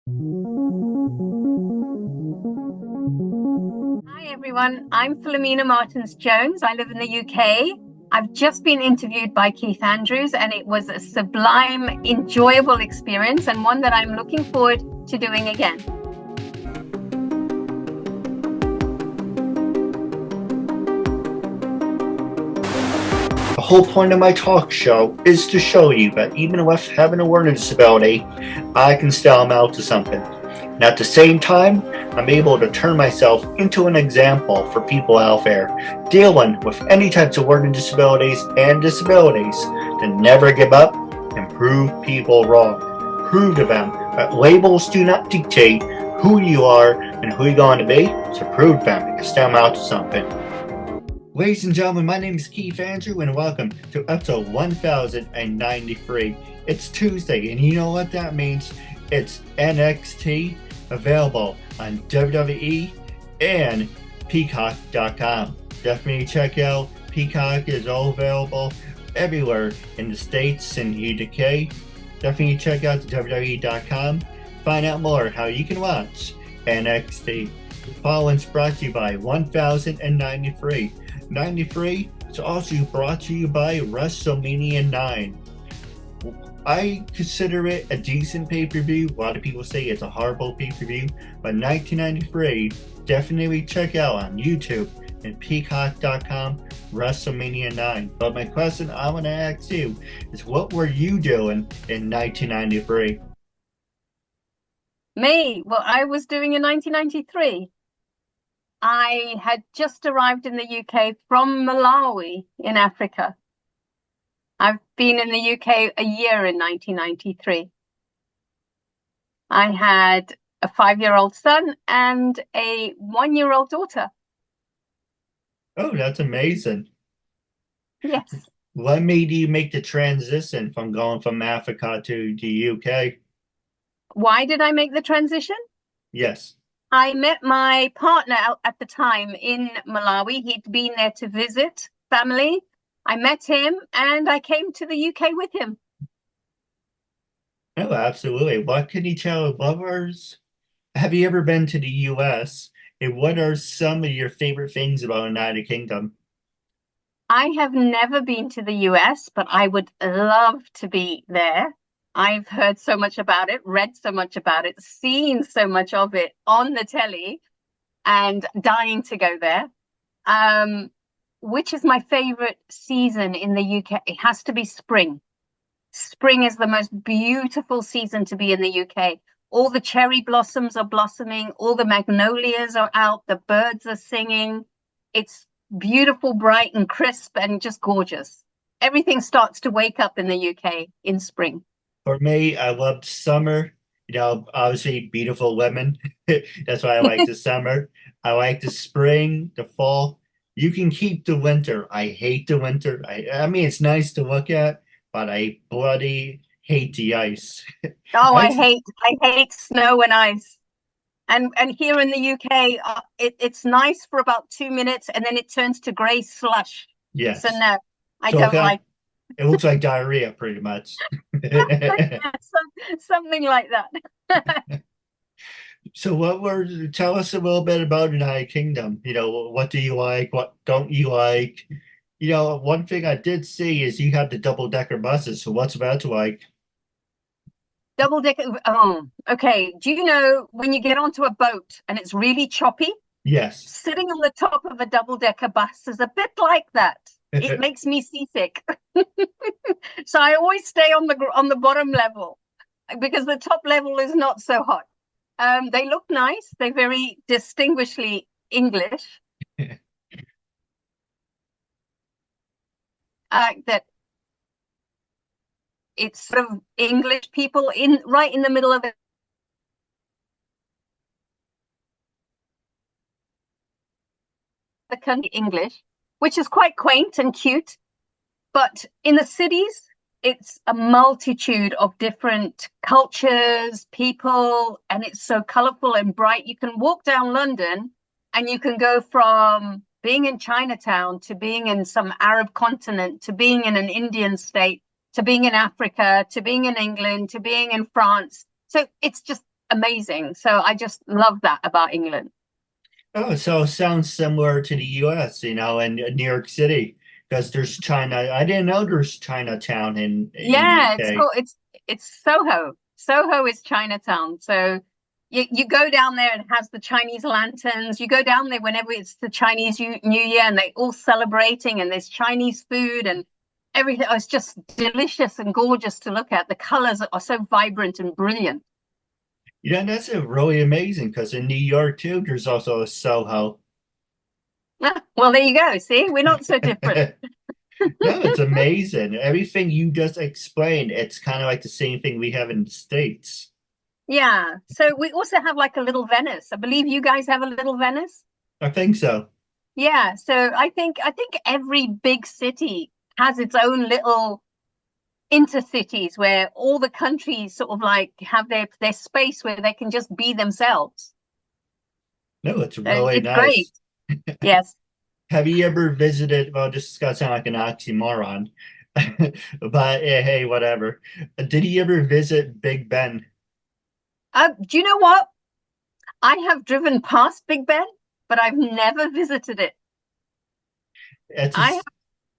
Hi everyone, I'm Philomena Martins Jones. I live in the UK. I've just been interviewed by Keith Andrews, and it was a sublime, enjoyable experience and one that I'm looking forward to doing again. The whole point of my talk show is to show you that even with having a learning disability, I can still amount to something. And at the same time, I'm able to turn myself into an example for people out there dealing with any types of learning disabilities and disabilities to never give up and prove people wrong. Prove to them that labels do not dictate who you are and who you're going to be, so prove them and still amount to something. Ladies and gentlemen, my name is Keith Andrew, and welcome to episode 1093. It's Tuesday, and you know what that means? It's NXT, available on WWE and Peacock.com. Definitely check out Peacock. Is all available everywhere in the States and UK. Definitely check out the WWE.com. Find out more how you can watch NXT. The following's brought to you by 1093. 93 is also brought to you by WrestleMania 9. I consider it a decent pay-per-view. A lot of people say it's a horrible pay-per-view, but 1993, definitely check out on YouTube and Peacock.com WrestleMania 9. But my question I want to ask you is, what were you doing in 1993? Me, what I was doing in 1993. I had just arrived in the UK from Malawi in Africa. I've been in the UK a year in 1993. I had a 5-year-old son and a 1-year-old daughter. Oh, that's amazing. Yes. What made you make the transition from going from Africa to the UK? Why did I make the transition? Yes. I met my partner at the time in Malawi. He'd been there to visit family. I met him and I came to the UK with him. Oh, absolutely. What can you tell lovers? Have you ever been to the US? And what are some of your favorite things about the United Kingdom? I have never been to the US, but I would love to be there. I've heard so much about it, read so much about it, seen so much of it on the telly, and dying to go there. Which is my favorite season in the UK? It has to be spring. Spring is the most beautiful season to be in the UK. All the cherry blossoms are blossoming, all the magnolias are out, the birds are singing. It's beautiful, bright and crisp and just gorgeous. Everything starts to wake up in the UK in spring. For me, I loved summer. Obviously, beautiful women. That's why I like the summer. I like the spring, the fall. You can keep the winter. I hate the winter. I mean, it's nice to look at, but I bloody hate the ice. Oh, I, I hate snow and ice. And here in the UK, it's nice for about 2 minutes and then it turns to grey slush. So yes. no, I So don't like it looks like diarrhea pretty much. something like that. So tell us a little bit about United Kingdom. What do you like? What don't you like? One thing I did see is you have the double-decker buses. So what's that like? Double decker. Oh, okay. Do you know when you get onto a boat and it's really choppy? Yes. Sitting on the top of a double decker bus is a bit like that. It makes me seasick. So I always stay on the bottom level because the top level is not so hot. They look nice. They're very distinguishedly English. That it's sort of English people in right in the middle of the country, English, which is quite quaint and cute. But in the cities, it's a multitude of different cultures, people, and it's so colorful and bright. You can walk down London and you can go from being in Chinatown to being in some Arab continent to being in an Indian state to being in Africa to being in England to being in France. So it's just amazing. So I just love that about England. Oh, so it sounds similar to the US, and New York City, because there's China. I didn't know there's Chinatown in Yeah, UK. it's Soho. Soho is Chinatown. So you go down there and it has the Chinese lanterns. You go down there whenever it's the Chinese New Year and they all celebrating and there's Chinese food and everything. Oh, it's just delicious and gorgeous to look at. The colors are so vibrant and brilliant. Yeah, that's really amazing because in New York too, there's also a Soho. Ah, well, there you go. See, we're not so different. No, it's amazing. Everything you just explained, it's kind of like the same thing we have in the States. Yeah. So we also have like a little Venice. I believe you guys have a little Venice. I think so. Yeah. So I think every big city has its own little intercities where all the countries sort of like have their space where they can just be themselves. No, it's So really it's great. nice. Yes. Have you ever visited, well, this is gonna sound like an oxymoron, but hey, whatever. Did you ever visit Big Ben? Do you know what? I have driven past Big Ben, but I've never visited it. It's I have just,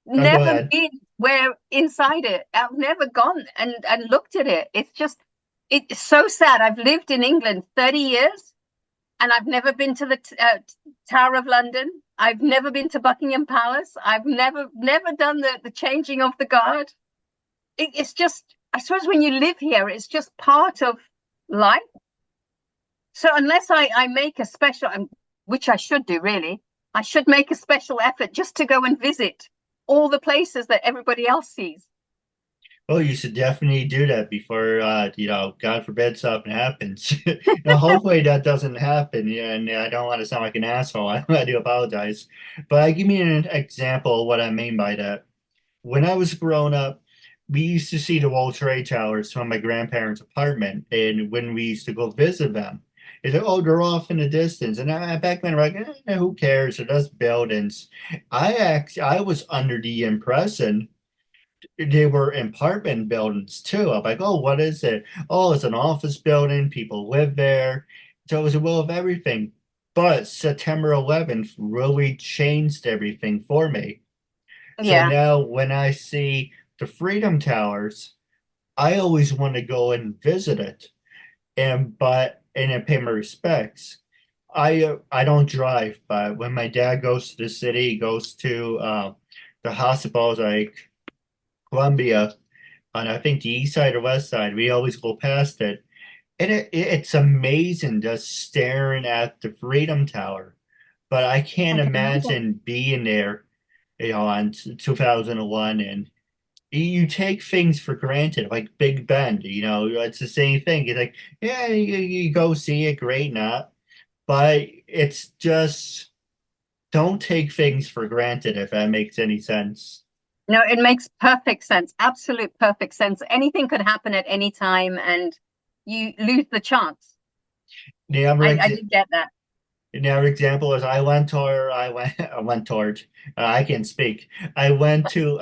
oh, go never ahead. been where inside it. I've never gone and looked at it. It's so sad. I've lived in England 30 years and I've never been to the Tower of London. I've never been to Buckingham Palace. I've never done the changing of the guard. It's just, I suppose when you live here, it's just part of life. So unless I make a special, which I should do really, I should make a special effort just to go and visit all the places that everybody else sees. Well, you should definitely do that before, God forbid something happens. Hopefully that doesn't happen. Yeah, and I don't want to sound like an asshole. I do apologize. But I give me an example of what I mean by that. When I was growing up, we used to see the World Trade Towers from my grandparents' apartment, and when we used to go visit them, it's like, oh, they're off in the distance. And back then, we're like, who cares? They're just buildings. I was under the impression they were apartment buildings too. I'm like, oh, what is it? Oh, it's an office building. People live there. So it was a will of everything. But September 11th really changed everything for me. So Yeah, now when I see the Freedom Towers, I always want to go and visit it and I pay my respects. I don't drive, but when my dad goes to the city, he goes to the hospitals like Columbia on I think the east side or west side, we always go past it. And it's amazing just staring at the Freedom Tower. But I can't I can imagine. imagine being there, on 2001 and you take things for granted, like Big Ben, it's the same thing. It's like, yeah, you go see it, great, not. But it's just don't take things for granted, if that makes any sense. No, it makes perfect sense. Absolute perfect sense. Anything could happen at any time, and you lose the chance. The other, I ex did get that. the other example is I went toward, I can't speak. I went to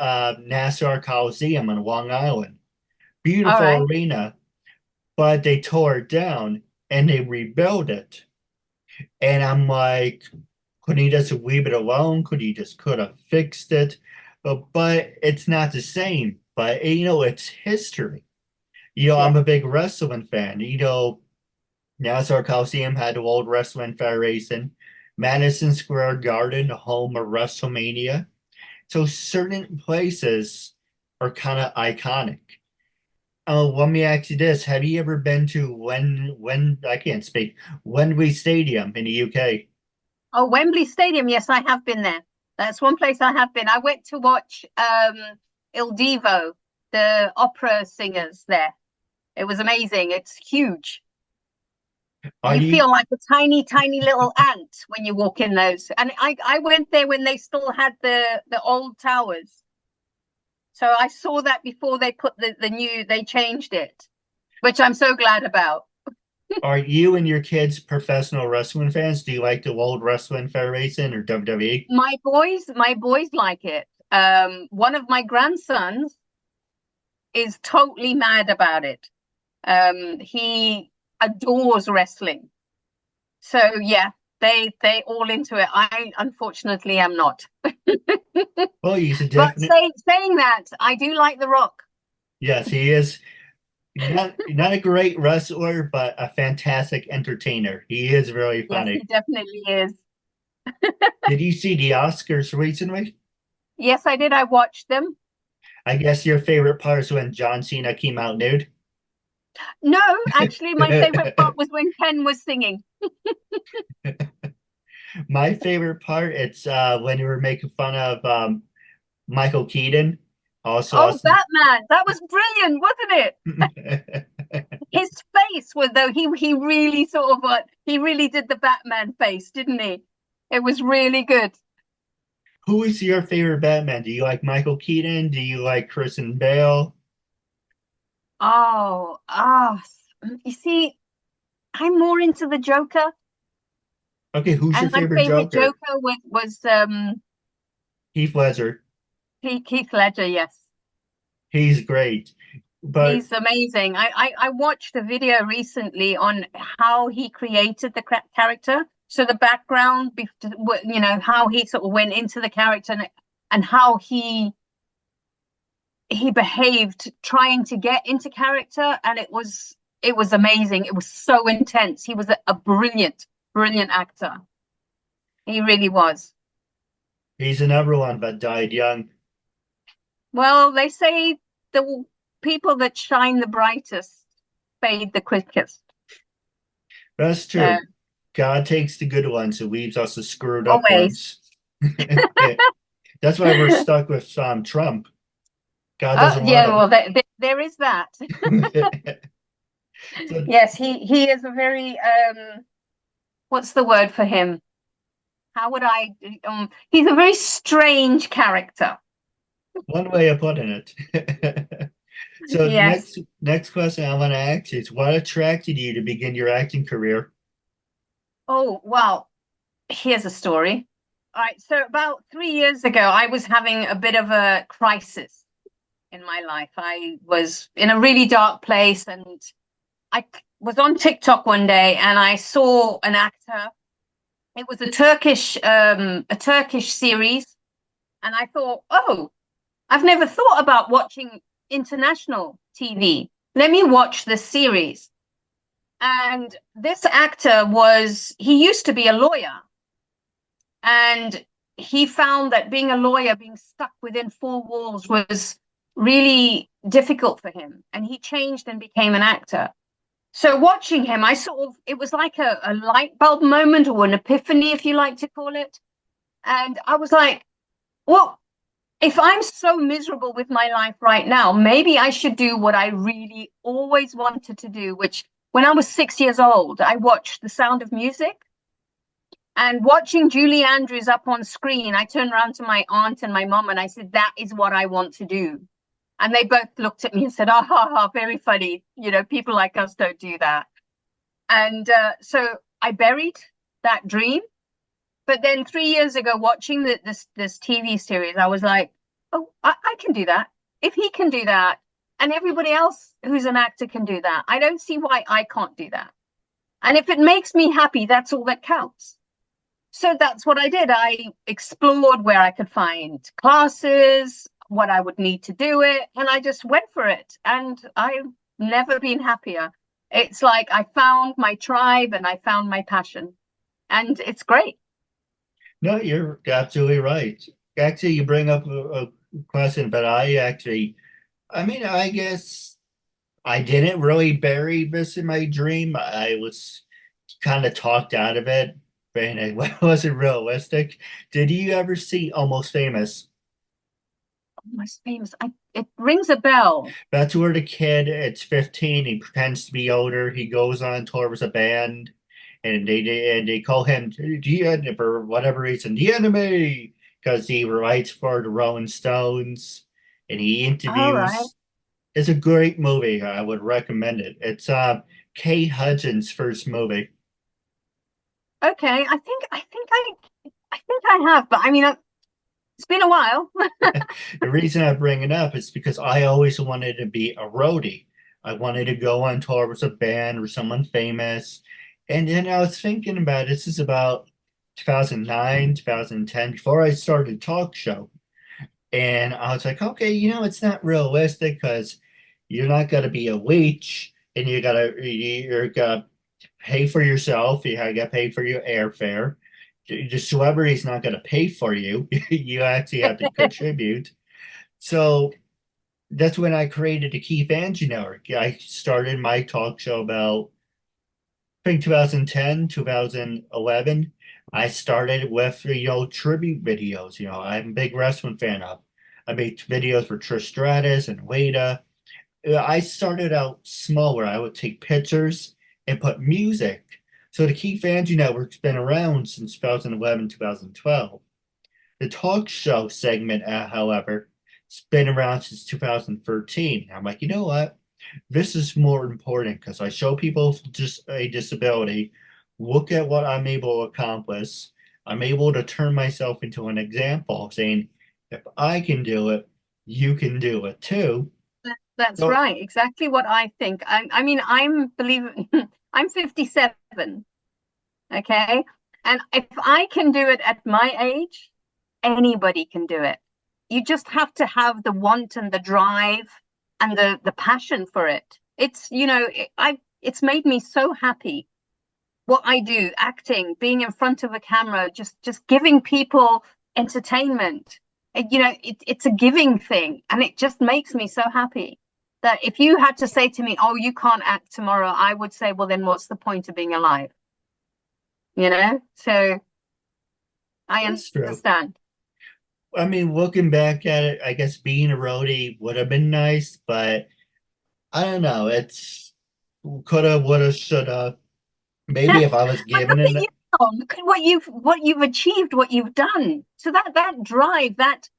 Nassau Coliseum in Long Island. All Beautiful right. arena, but they tore it down and they rebuilt it. And I'm like, couldn't he just leave it alone? Could have fixed it? But it's not the same. But it's history. Yeah. I'm a big wrestling fan. Nassau Coliseum had the World Wrestling Federation, Madison Square Garden, the home of WrestleMania. So certain places are kind of iconic. Let me ask you this: have you ever been to when I can't speak Wembley Stadium in the UK? Oh, Wembley Stadium. Yes, I have been there. That's one place I have been. I went to watch Il Divo, the opera singers there. It was amazing. It's huge. Are You you feel like a tiny, tiny little ant when you walk in those. And I went there when they still had the old towers. So I saw that before they put they changed it, which I'm so glad about. are you and your kids professional wrestling fans? Do you like the World Wrestling Federation or WWE? My boys like it. One of my grandsons is totally mad about it. He adores wrestling. So yeah, they all into it. I unfortunately am not. Well, he's a But definite. saying that, I do like The Rock. Yes, he is not a great wrestler, but a fantastic entertainer. He is really Yes, he funny. definitely is. Did you see the Oscars recently? Yes, I did. I watched them. I guess your favorite part is when John Cena came out nude. No, actually, my favorite part was when Ken was singing. My favorite part, it's when you were making fun of Michael Keaton. Also Oh, awesome. Batman. That was brilliant, wasn't it? His face was though he really sort of he really did the Batman face, didn't he? It was really good. Who is your favorite Batman? Do you like Michael Keaton? Do you like Christian Bale? Oh, you see, I'm more into the Joker, Okay, who's your and my favorite favorite Joker? Joker was Heath Ledger. Keith Ledger. Yes, He's great. But he's amazing. I watched a video recently on how he created the character. So the background, how he sort of went into the character and how he behaved trying to get into character, and it was amazing. It was so intense. He was a brilliant actor. He really was. he's another one that died young. Well, they say the people that shine the brightest fade the quickest. That's So true. God takes the good ones and leaves us the screwed up always. ones. That's why we're stuck with Trump. God Oh doesn't want yeah, him. well there is that. So Yes, he is a very what's the word for him? How would I he's a very strange character. one way of putting it. So Yes. next question I want to ask is what attracted you to begin your acting career? Oh, well, here's a story. All right, so about 3 years ago, I was having a bit of a crisis in my life. I was in a really dark place, and I was on TikTok one day, and I saw an actor. It was a Turkish series, and I thought, oh, I've never thought about watching international TV. Let me watch this series. And this actor he used to be a lawyer, and he found that being a lawyer, being stuck within four walls, was really difficult for him. And he changed and became an actor. So watching him, it was like a light bulb moment or an epiphany, if you like to call it. And I was like, well, if I'm so miserable with my life right now, maybe I should do what I really always wanted to do, which when I was 6 years old, I watched The Sound of Music. And watching Julie Andrews up on screen, I turned around to my aunt and my mom and I said, that is what I want to do. And they both looked at me and said, oh, ha, ha, very funny. People like us don't do that. And so I buried that dream. But then 3 years ago, watching this TV series, I was like, oh, I can do that. If he can do that, and everybody else who's an actor can do that, I don't see why I can't do that. And if it makes me happy, that's all that counts. So that's what I did. I explored where I could find classes, what I would need to do it, and I just went for it. And I've never been happier. It's like I found my tribe and I found my passion, and it's great. No, you're absolutely right. Actually, you bring up a question, but I mean, I guess I didn't really bury this in my dream. I was kind of talked out of it, and it wasn't realistic. Did you ever see Almost Famous? Most famous. It rings a bell. That's where the kid, it's 15, he pretends to be older. He goes on tour with a band, and they call him for whatever reason, the enemy, because he writes for the Rolling Stones, and he All right. interviews. It's a great movie. I would recommend it. It's Kay Hudgens' first movie. Okay. I think I have, but I mean, it's been a while. The reason I bring it up is because I always wanted to be a roadie. I wanted to go on tour with a band or someone famous. And then I was thinking about this is about 2009, 2010, before I started a talk show. And I was like, okay, it's not realistic because you're not gonna be a witch and you're gonna pay for yourself. You gotta pay for your airfare. The celebrity's not gonna pay for you. You actually have to contribute. So that's when I created the KeithAndrewNetWork. I started my talk show about I think 2010, 2011. I started with tribute videos. I'm a big wrestling fan of. I made videos for Trish Stratus and Wada. I started out small where I would take pictures and put music. So the Keith Andrew Network's been around since 2011, 2012. The talk show segment, however, has been around since 2013. I'm like, you know what? This is more important because I show people just a disability, look at what I'm able to accomplish. I'm able to turn myself into an example, saying, if I can do it, you can do it too. That's So, right. Exactly what I think. I mean, I'm 57, okay? And if I can do it at my age, anybody can do it. You just have to have the want and the drive and the passion for it. It's made me so happy what I do, acting, being in front of a camera, just giving people entertainment. It's a giving thing, and it just makes me so happy that if you had to say to me, "Oh, you can't act tomorrow," I would say, "Well, then what's the point of being alive?" So I that's true. understand. I mean, looking back at it, I guess being a roadie would have been nice, but I don't know. It's coulda, woulda, shoulda. Maybe if I was But given look at you it, now. Look at what you've achieved, what you've done. So that drive, that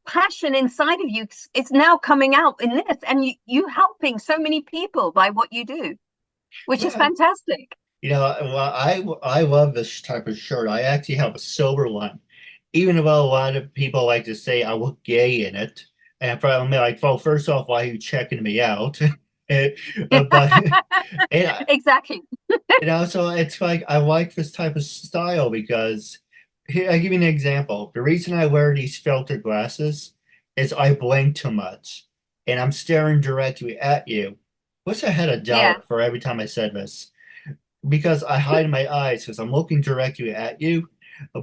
passion inside of you, it's now coming out in this, and you helping so many people by what you do, which is yeah, fantastic. well, I love this type of shirt. I actually have a silver one, even though a lot of people like to say I look gay in it. And I'm like, well, first off, why are you checking me out? And, but and Exactly. so it's like I like this type of style because here I give you an example. The reason I wear these filtered glasses is I blink too much and I'm staring directly at you. Wish I had a Yeah, dollar for every time I said this because I hide my eyes because I'm looking directly at you,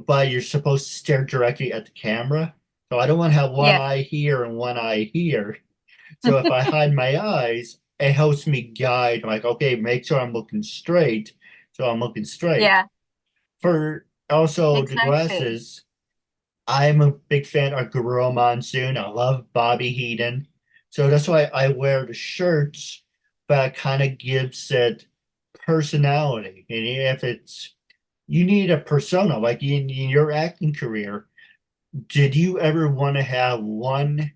but you're supposed to stare directly at the camera. So I don't want to have one yeah, eye here and one eye here. So if I hide my eyes, it helps me guide. Like, okay, make sure I'm looking straight. So I'm looking straight. yeah, For also the exactly. glasses, I'm a big fan of Gorilla Monsoon. I love Bobby Heaton. So that's why I wear the shirts, but it kind of gives it personality. And if it's, you need a persona, like in your acting career, did you ever want to have one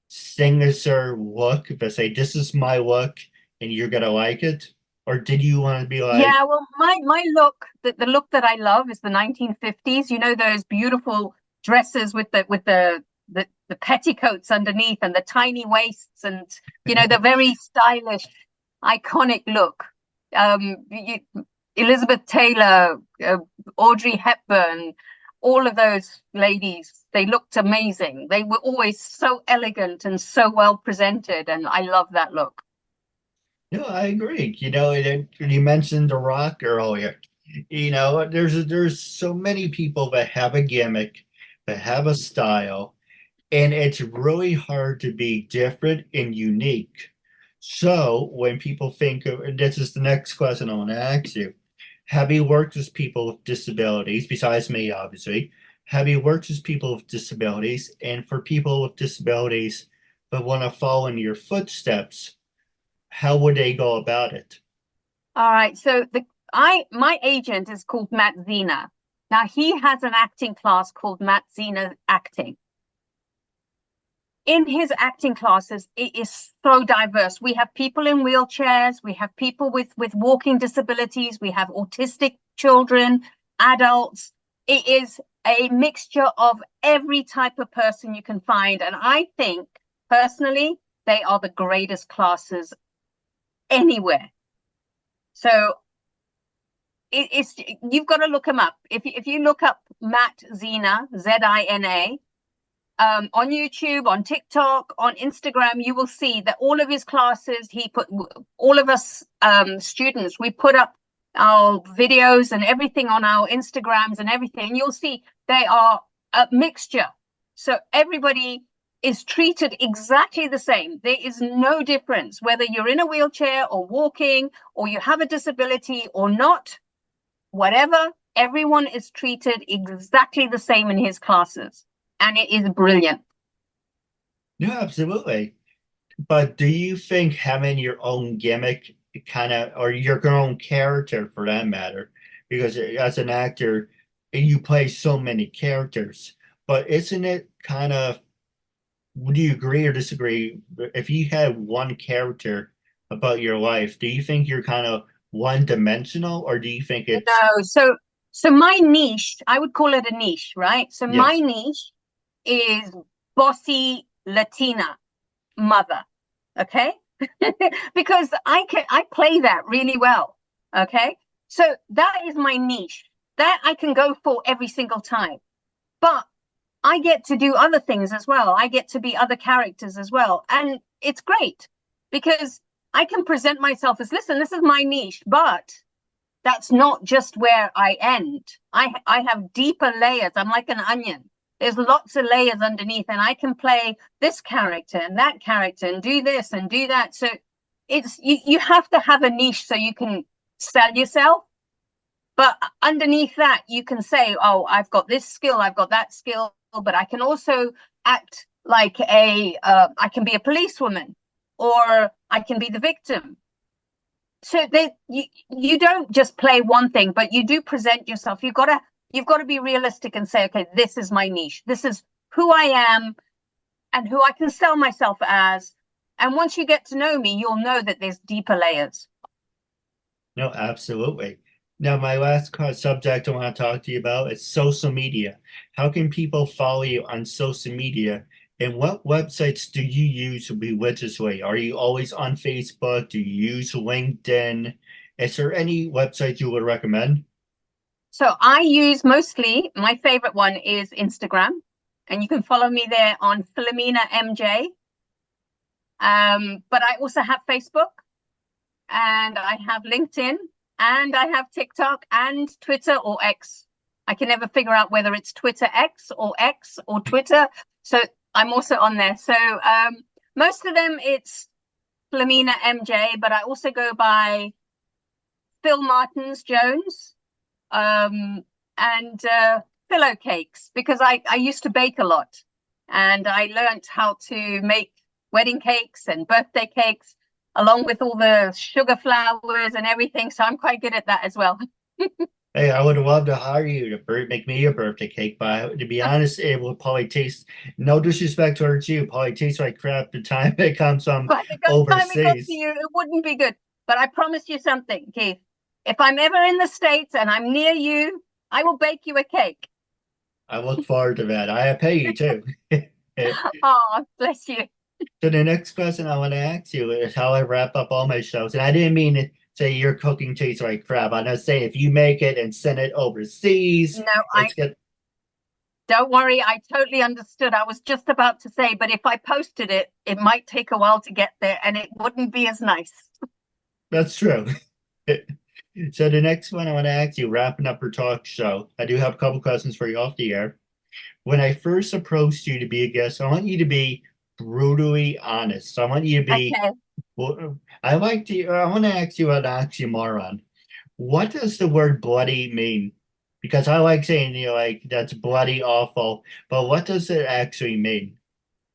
signature look that say, this is my look and you're gonna like it? Or did you want to be like, Yeah, well, my look, the look that I love is the 1950s. You know those beautiful dresses with the petticoats underneath and the tiny waists and the very stylish, iconic look. Elizabeth Taylor, Audrey Hepburn, all of those ladies, they looked amazing. They were always so elegant and so well presented, and I love that look. no, I agree. And you mentioned The Rock earlier. There's so many people that have a gimmick, that have a style, and it's really hard to be different and unique. So when people think of, and this is the next question I want to ask you, have you worked with people with disabilities, besides me, obviously? Have you worked with people with disabilities? And for people with disabilities that want to follow in your footsteps, how would they go about it? All right. So my agent is called Matt Zena. Now he has an acting class called Matt Zena Acting. In his acting classes, it is so diverse. We have people in wheelchairs, we have people with walking disabilities, we have autistic children, adults. It is a mixture of every type of person you can find. And I think personally, they are the greatest classes anywhere. So it's you've got to look him up. If you look up Matt Zina, Zina, on YouTube, on TikTok, on Instagram, you will see that all of his classes, he put all of us students, we put up our videos and everything on our Instagrams and everything. And you'll see they are a mixture. So everybody is treated exactly the same. There is no difference whether you're in a wheelchair or walking or you have a disability or not, whatever, everyone is treated exactly the same in his classes. And it is brilliant. Yeah, absolutely. But do you think having your own gimmick kind of, or your own character for that matter, because as an actor, you play so many characters, but isn't it kind of, would you agree or disagree? If you had one character about your life, do you think you're kind of one-dimensional, or do you think it's, No, so my niche, I would call it a niche, right? So my yes, niche is bossy Latina mother, okay? Because I play that really well, okay? So that is my niche. That I can go for every single time. But I get to do other things as well. I get to be other characters as well. And it's great because I can present myself as, listen, this is my niche, but that's not just where I end. I have deeper layers. I'm like an onion. There's lots of layers underneath, and I can play this character and that character and do this and do that. So it's you have to have a niche so you can sell yourself. But underneath that, you can say, oh, I've got this skill, I've got that skill, but I can also act like I can be a policewoman, or I can be the victim. So you don't just play one thing, but you do present yourself. You've got to be realistic and say, okay, this is my niche. This is who I am and who I can sell myself as. And once you get to know me, you'll know that there's deeper layers. no, absolutely. Now, my last subject I want to talk to you about is social media. How can people follow you on social media? And what websites do you use religiously? Are you always on Facebook? Do you use LinkedIn? Is there any website you would recommend? So I use mostly, my favorite one is Instagram, and you can follow me there on Philomena MJ. But I also have Facebook, and I have LinkedIn, and I have TikTok and Twitter or X. I can never figure out whether it's Twitter X or Twitter. So I'm also on there. So most of them it's Philomena MJ, but I also go by Phil Martins Jones, and pillow cakes, because I used to bake a lot, and I learned how to make wedding cakes and birthday cakes along with all the sugar flowers and everything. So I'm quite good at that as well. Hey, I would love to hire you to make me a birthday cake, but to be honest, it will probably taste, no disrespect towards you, probably taste like crap the time it comes from By the time it got to overseas. you, it wouldn't be good. But I promise you something, Keith. If I'm ever in the States and I'm near you, I will bake you a cake. I look forward to that. I pay you too. Oh, bless you. So the next question I want to ask you is how I wrap up all my shows. And I didn't mean to say your cooking tastes like crap. I'm just saying if you make it and send it overseas, No, it's good. don't worry. I totally understood. I was just about to say, but if I posted it, it might take a while to get there and it wouldn't be as nice. That's true. So the next one I want to ask you, wrapping up your talk show, I do have a couple questions for you off the air. When I first approached you to be a guest, I want you to be brutally honest. I want you to be, Okay. well, I want to ask you an oxymoron. What does the word bloody mean? Because I like saying, like, that's bloody awful, but what does it actually mean?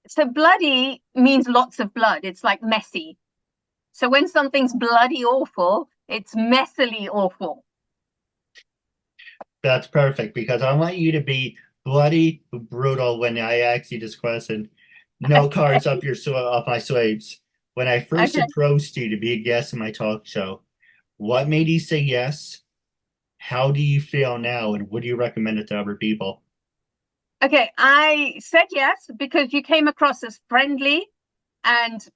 So bloody means lots of blood. It's like messy. So when something's bloody awful, it's messily awful. That's perfect because I want you to be bloody brutal when I ask you this question. No cards Okay. up up my sleeves. When I first Okay. approached you to be a guest in my talk show, what made you say yes? How do you feel now, and would you recommend it to other people? Okay. I said yes because you came across as friendly and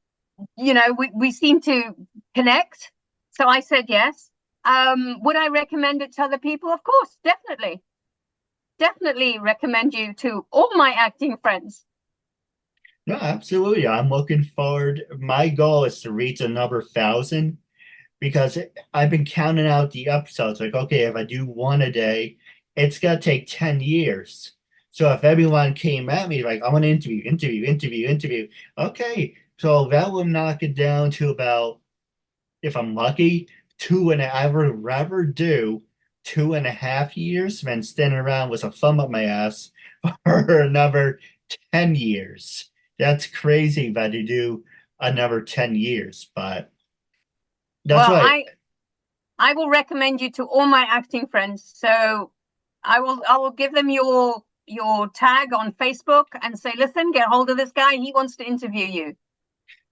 we seem to connect. So I said yes. Would I recommend it to other people? Of course, definitely. Definitely recommend you to all my acting friends. No, absolutely. I'm looking forward. My goal is to reach a number 1,000 because I've been counting out the episodes. Like, okay, if I do one a day, it's gonna take 10 years. So if everyone came at me like, I want to interview, okay, so that will knock it down to about, if I'm lucky, I would rather do 2.5 years than standing around with a thumb up my ass for another 10 years. That's crazy that you do another 10 years, but that's Well, why. I will recommend you to all my acting friends. So I will give them your tag on Facebook and say, listen, get hold of this guy. He wants to interview you.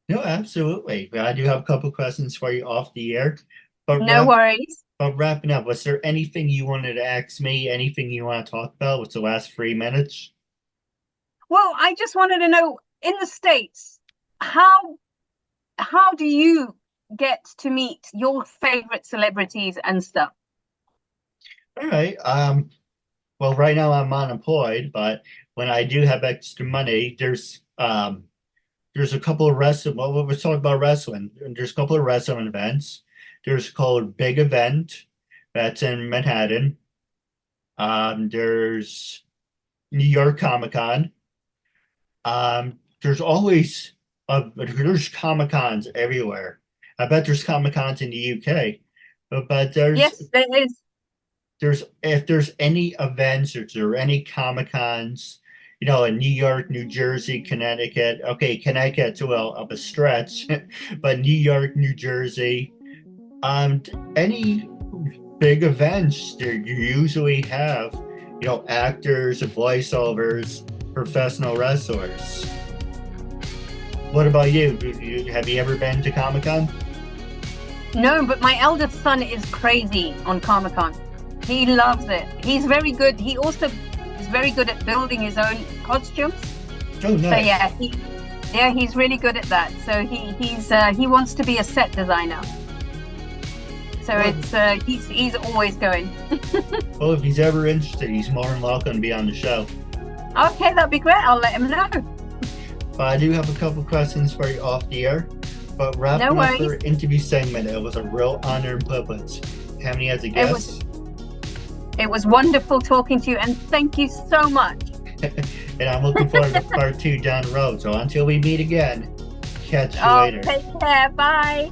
No, absolutely. I do have a couple questions for you off the air, but No worries. wrapping up, was there anything you wanted to ask me? Anything you want to talk about with the last 3 minutes? Well, I just wanted to know in the States, how do you get to meet your favorite celebrities and stuff? All right. Well, right now I'm unemployed, but when I do have extra money, there's a couple of wrestling. Well, we're talking about wrestling. There's a couple of wrestling events. There's called Big Event, that's in Manhattan. There's New York Comic Con. There's Comic Cons everywhere. I bet there's Comic Cons in the UK, but Yes, there is. there's if there's any events or there are any Comic Cons, in New York, New Jersey, Connecticut. Okay, Connecticut's well up a stretch, but New York, New Jersey, um, any big events, they usually have, actors, voiceovers, professional wrestlers. What about you? Have you ever been to Comic Con? No, but my eldest son is crazy on Comic Con. He loves it. He's very good. He also is very good at building his own costumes. Oh, So nice. he's really good at that. So he wants to be a set designer. So Well, he's always going. well, if he's ever interested, he's more than welcome to be on the show. Okay, that'd be great. I'll let him know. But I do have a couple questions for you off the air. But No wrapping up our worries. interview segment, it was a real honor and privilege having you as a It was guest. it was wonderful talking to you, and thank you so much. And I'm looking forward to part 2 down the road. So until we meet again, catch you Oh, later. take care. Bye.